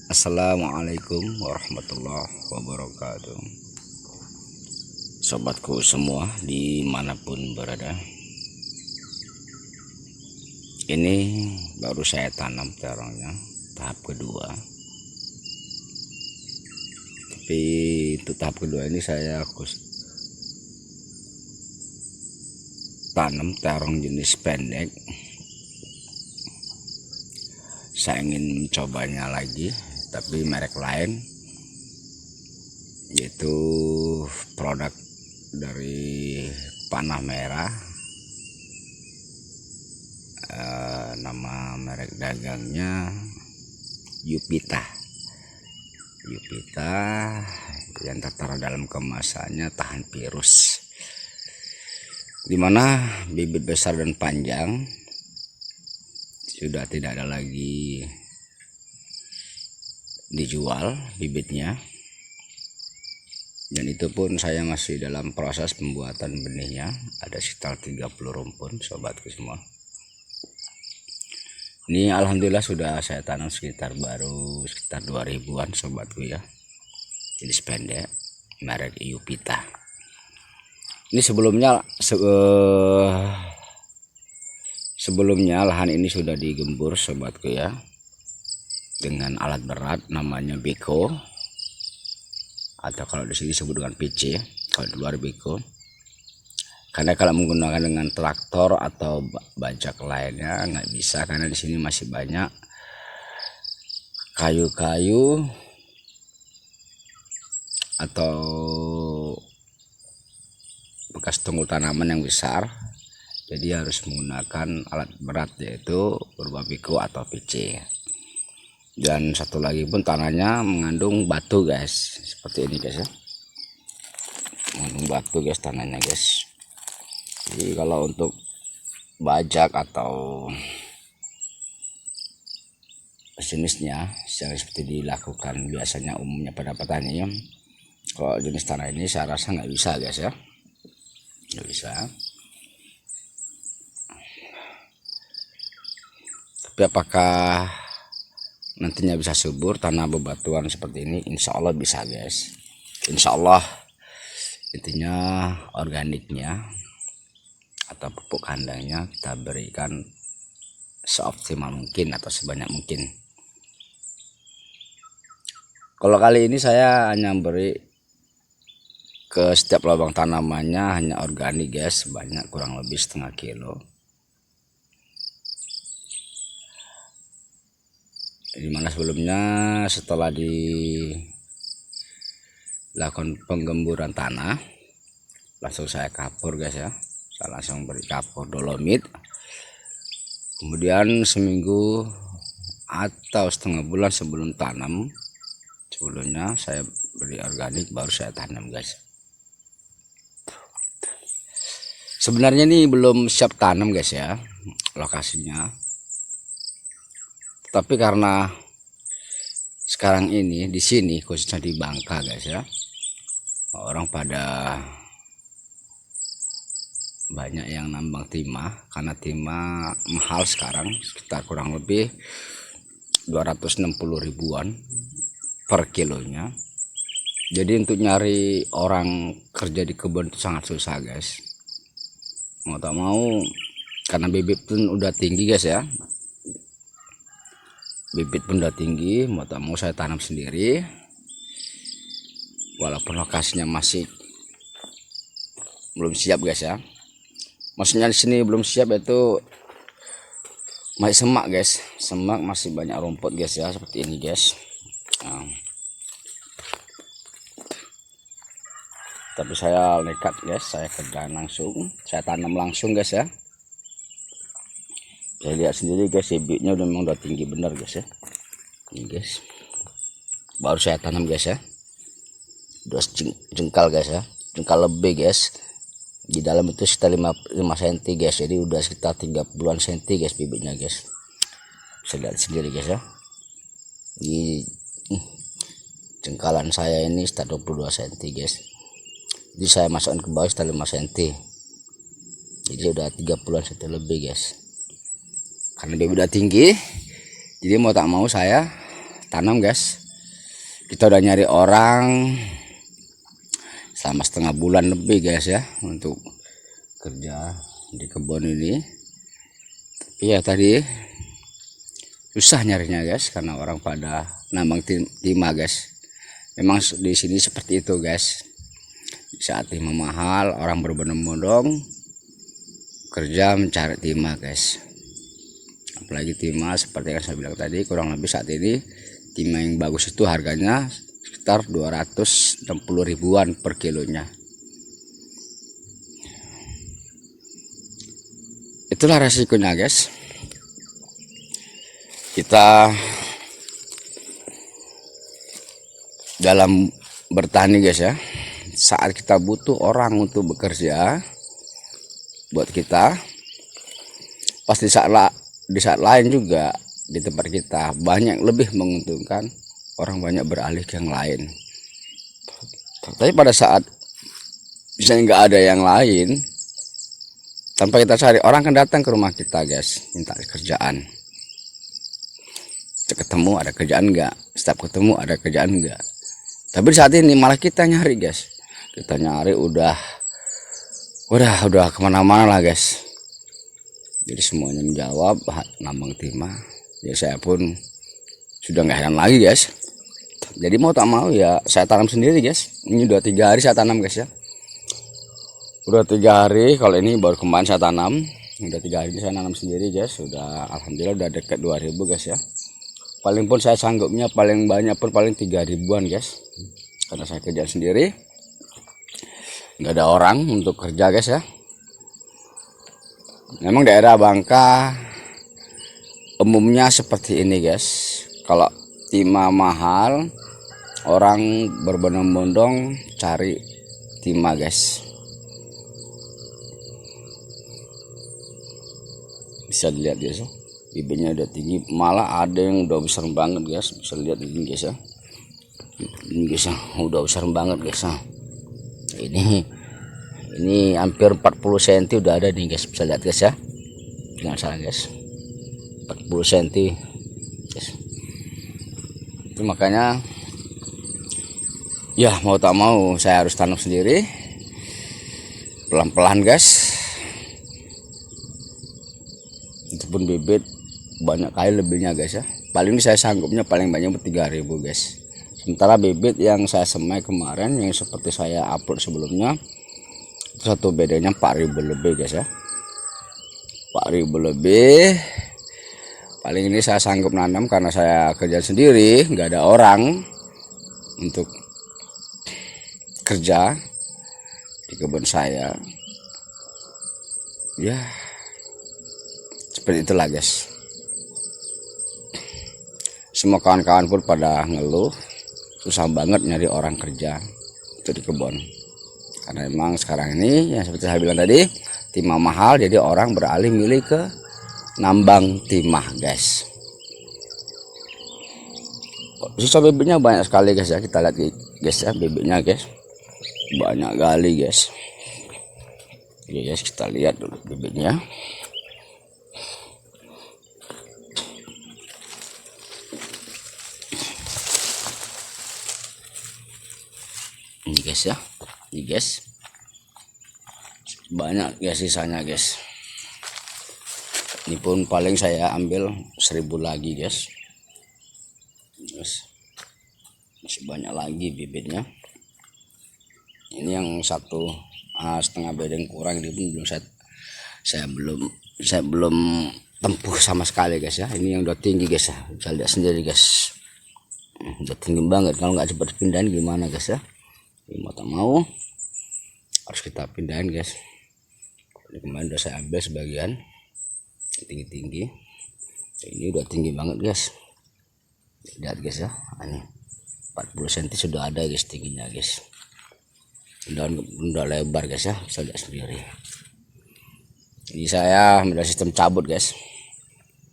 Assalamualaikum warahmatullahi wabarakatuh. Sobatku semua dimanapun berada, ini baru saya tanam terongnya tahap kedua. Tapi untuk tahap kedua ini saya tanam terong jenis pendek. Saya ingin mencobanya lagi, tapi merek lain, yaitu produk dari panah merah. Nama merek dagangnya Yupita yang tertera dalam kemasannya tahan virus, dimana bibit besar dan panjang sudah tidak ada lagi dijual bibitnya, dan itu pun saya masih dalam proses pembuatan benihnya. Ada sekitar 30 rumpun sobatku semua. Ini alhamdulillah sudah saya tanam sekitar 2000-an sobatku ya, jenis pendek merek Yupita. Ini sebelumnya lahan ini sudah digembur sobatku ya, dengan alat berat namanya beko, atau kalau di sini disebut dengan PC, kalau di luar beko. Karena kalau menggunakan dengan traktor atau bajak lainnya nggak bisa, karena di sini masih banyak kayu-kayu atau bekas tunggul tanaman yang besar. Jadi harus menggunakan alat berat, yaitu berupa beko atau PC. Dan satu lagi pun tanahnya mengandung batu guys, seperti ini guys ya, mengandung batu guys tanahnya guys. Jadi kalau untuk bajak atau jenisnya yang seperti dilakukan biasanya umumnya pada petani, kalau jenis tanah ini saya rasa nggak bisa guys ya, nggak bisa. Tapi apakah nantinya bisa subur tanah bebatuan seperti ini? Insya Allah bisa guys, insya Allah. Intinya organiknya atau pupuk kandangnya kita berikan seoptimal mungkin atau sebanyak mungkin. Kalau kali ini saya hanya beri ke setiap lubang tanamannya hanya organik guys, sebanyak kurang lebih setengah kilo. Dimana sebelumnya setelah dilakukan penggemburan tanah langsung saya kapur guys ya, saya langsung beri kapur dolomit. Kemudian seminggu atau setengah bulan sebelum tanam, sebelumnya saya beri organik, baru saya tanam guys. Sebenarnya ini belum siap tanam guys ya lokasinya, tapi karena sekarang ini di sini khususnya di Bangka guys ya, orang pada banyak yang nambang timah, karena timah mahal sekarang, sekitar kurang lebih 260 ribuan per kilonya. Jadi untuk nyari orang kerja di kebun itu sangat susah guys, mau tak mau, karena bibit pun udah tinggi guys ya, bibit pun udah tinggi, mau tak mau saya tanam sendiri. Walaupun lokasinya masih belum siap guys ya, maksudnya di sini belum siap, itu masih semak guys, semak, masih banyak rumput guys ya, seperti ini guys. Tapi saya nekat guys, saya kerjaan langsung, saya tanam langsung guys ya. Saya lihat sendiri guys, bibitnya memang udah tinggi bener guys ya. Ini guys, baru saya tanam guys ya, udah jengkal guys ya, jengkal lebih guys. Di dalam itu sekitar 5 cm guys, jadi udah sekitar 30-an cm guys bibitnya guys. Bisa lihat sendiri guys ya, di jengkalan saya ini sekitar 22 cm guys. Jadi saya masukkan ke bawah sekitar 5 cm, jadi udah 30-an cm lebih guys. Karena dia udah tinggi, jadi mau tak mau saya tanam guys. Kita udah nyari orang selama setengah bulan lebih guys ya untuk kerja di kebun ini. Tapi ya tadi susah nyarinya guys karena orang pada nambang timah guys. Memang di sini seperti itu guys. Di saat timah mahal, orang berbondong-bondong kerja mencari timah guys. Apalagi timah seperti yang saya bilang tadi, kurang lebih saat ini timah yang bagus itu harganya sekitar 260 ribuan per kilonya. Itulah resikonya guys. Kita dalam bertani guys ya, saat kita butuh orang untuk bekerja buat kita, pasti di saat lain juga di tempat kita banyak lebih menguntungkan, orang banyak beralih ke yang lain. Tapi pada saat misalnya nggak ada yang lain, tanpa kita cari, orang akan datang ke rumah kita guys, minta kerjaan. Ketemu ada kerjaan nggak, setiap ketemu ada kerjaan nggak. Tapi saat ini malah kita nyari guys, kita nyari udah kemana-mana lah guys. Jadi semuanya menjawab nambang timah. Ya saya pun sudah nggak heran lagi guys. Jadi mau tak mau ya saya tanam sendiri guys. Ini udah 3 hari saya tanam guys ya. Udah 3 hari, kalau ini baru kemarin saya tanam. Udah 3 hari ini saya tanam sendiri guys. Sudah alhamdulillah udah dekat 2000 guys ya. Paling pun saya sanggupnya paling banyak pun paling 3 ribuan guys. Karena saya kerja sendiri. Nggak ada orang untuk kerja guys ya. Memang daerah Bangka umumnya seperti ini guys. Kalau timah mahal, orang berbondong-bondong cari timah guys. Bisa dilihat guys ya, bibitnya udah tinggi, malah ada yang udah besar banget guys. Bisa lihat ini guys ya, ini guys ya, udah besar banget guys ya. Ini hampir 40 cm udah ada nih guys, bisa lihat guys ya, jangan salah guys, 40 cm guys. Itu makanya ya mau tak mau saya harus tanam sendiri pelan-pelan guys. Itu pun bibit banyak kali lebihnya guys ya. Paling saya sanggupnya paling banyak 3000 guys. Sementara bibit yang saya semai kemarin yang seperti saya upload sebelumnya, itu satu bedanya 4000 lebih guys ya. 4000 lebih. Paling ini saya sanggup nanam karena saya kerja sendiri, nggak ada orang untuk kerja di kebun saya. Ya seperti itulah guys. Semua kawan-kawan pun pada ngeluh susah banget nyari orang kerja itu di kebun. Karena memang sekarang ini yang seperti saya bilang tadi, timah mahal, jadi orang beralih milih ke nambang timah guys. Sisa bibitnya banyak sekali guys ya, kita lihat guys ya, bibitnya guys banyak kali guys. Oke guys, kita lihat dulu bibitnya. Ini guys ya, ini guys banyak guys sisanya guys. Ini pun paling saya ambil 1000 lagi guys. Masih banyak lagi bibitnya. Ini yang 1,5 bedeng kurang, ini pun belum saya belum tempuh sama sekali guys ya. Ini yang udah tinggi guys ya, bisa lihat sendiri guys, udah tinggi banget. Kalau nggak cepat pindahin gimana guys ya. Ini mau tak mau harus kita pindahin guys. Ini kemarin udah saya ambil sebagian tinggi-tinggi. Ini udah tinggi banget guys. Lihat guys ya, ini 40 cm sudah ada guys tingginya guys. Udah lebar guys ya, bisa lihat sendiri. Ini saya ada sistem cabut guys.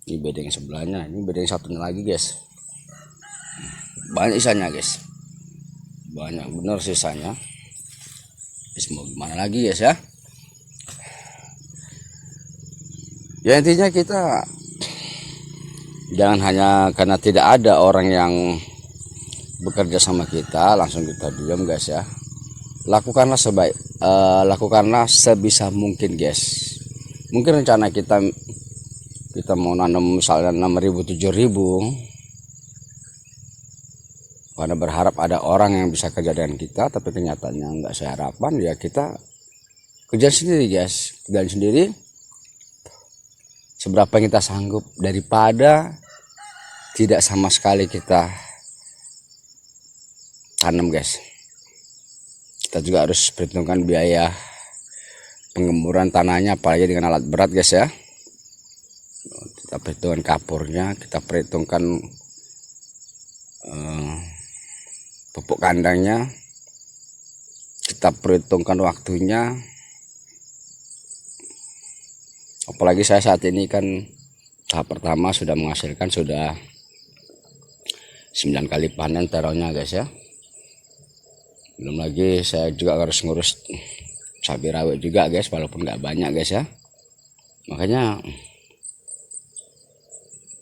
Ini bedeng sebelahnya, ini bedeng satunya lagi guys. Banyak sisanya guys, banyak bener sisanya. Mau gimana lagi guys ya. Ya intinya kita Jangan hanya karena tidak ada orang yang bekerja sama kita langsung kita diam guys ya. Lakukanlah sebisa mungkin guys. Mungkin rencana kita mau nanam misalnya 6.000 7.000 karena berharap ada orang yang bisa kerja dengan kita, tapi kenyataannya nggak sesuai harapan, ya kita kerja sendiri guys. Kerjaan sendiri seberapa yang kita sanggup, daripada tidak sama sekali kita tanam guys. Kita juga harus perhitungkan biaya penggemburan tanahnya, apalagi dengan alat berat guys ya. Kita perhitungkan kapurnya, kita perhitungkan pupuk kandangnya, kita perhitungkan waktunya. Apalagi saya saat ini kan tahap pertama sudah menghasilkan sudah 9 kali panen terongnya guys ya. Belum lagi saya juga harus ngurus cabai rawit juga guys, walaupun nggak banyak guys ya. Makanya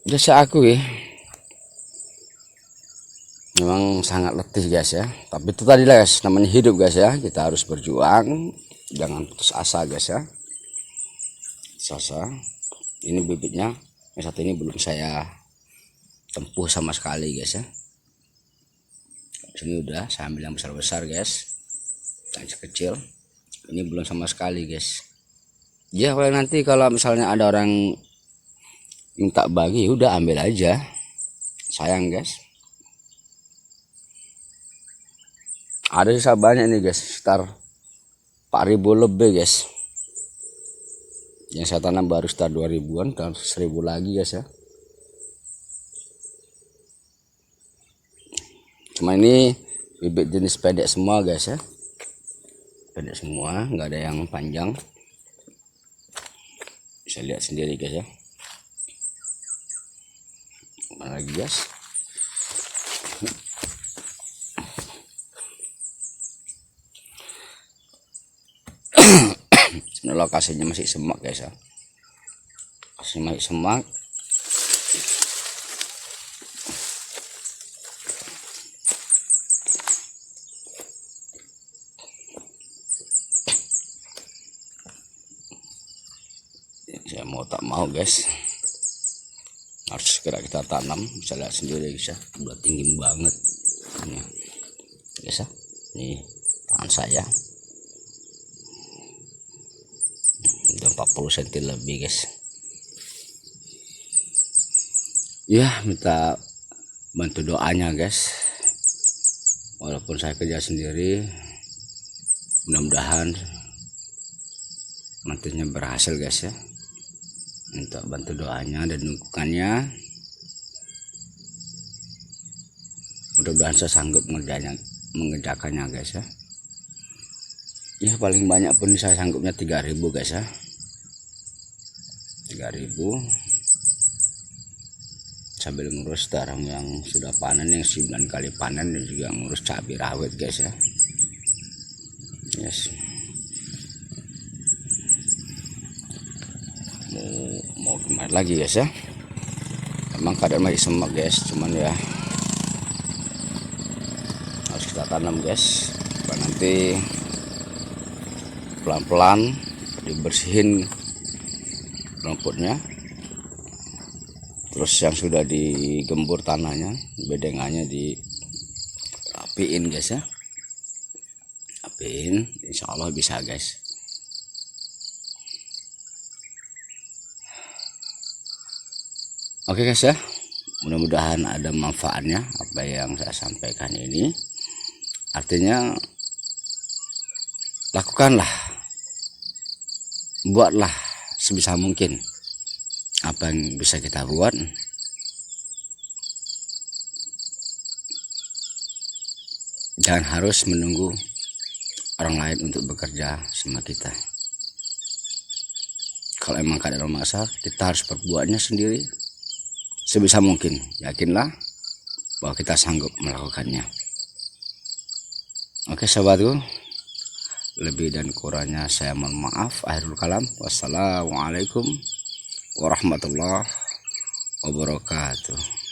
udah saya akui memang sangat letih guys ya, tapi itu tadi guys, namanya hidup guys ya. Kita harus berjuang, jangan putus asa guys ya. Asa. Ini bibitnya yang satu ini belum saya tempuh sama sekali guys ya. Sini udah saya ambil yang besar-besar guys, yang kecil ini belum sama sekali guys. Ya kalau nanti kalau misalnya ada orang minta bagi, udah ambil aja, sayang guys. Ada sisa banyak nih guys, sekitar 4.000 lebih guys. Yang saya tanam baru sekitar 2.000-an, dan 1.000 lagi guys ya. Cuma ini bibit jenis pendek semua guys ya, pendek semua, nggak ada yang panjang. Bisa lihat sendiri guys ya. Mana lagi guys? Sebenarnya lokasinya masih semak guys ya, masih semak. Saya mau tak mau guys, harus segera kita tanam. Bisa lihat sendiri guys ya, udah tinggi banget ini guys ya. Nih tangan saya udah 40 cm lebih guys ya. Minta bantu doanya guys, walaupun saya kerja sendiri, mudah-mudahan nantinya berhasil guys ya. Minta bantu doanya dan dukungannya, mudah-mudahan saya sanggup mengerjakannya guys ya. Ya paling banyak pun saya sanggupnya 3.000 guys ya, 3.000 sambil ngurus terong yang sudah panen, yang 9 kali panen, dan juga ngurus cabai rawit guys ya. Yes, mau gimana lagi guys ya, emang keadaan masih semak guys. Cuman ya harus kita tanam guys, supaya nanti pelan-pelan dibersihin rumputnya, terus yang sudah digembur tanahnya, bedengannya dirapiin guys ya, rapiin, insya Allah bisa guys. Oke guys ya, mudah-mudahan ada manfaatnya apa yang saya sampaikan ini. Artinya lakukanlah, buatlah sebisa mungkin apa yang bisa kita buat. Jangan harus menunggu orang lain untuk bekerja sama kita. Kalau emang keadaan memaksa, kita harus berbuatnya sendiri sebisa mungkin. Yakinlah bahwa kita sanggup melakukannya. Oke sahabatku, lebih dan kurangnya saya mohon maaf. Akhirul kalam, wassalamualaikum warahmatullahi wabarakatuh.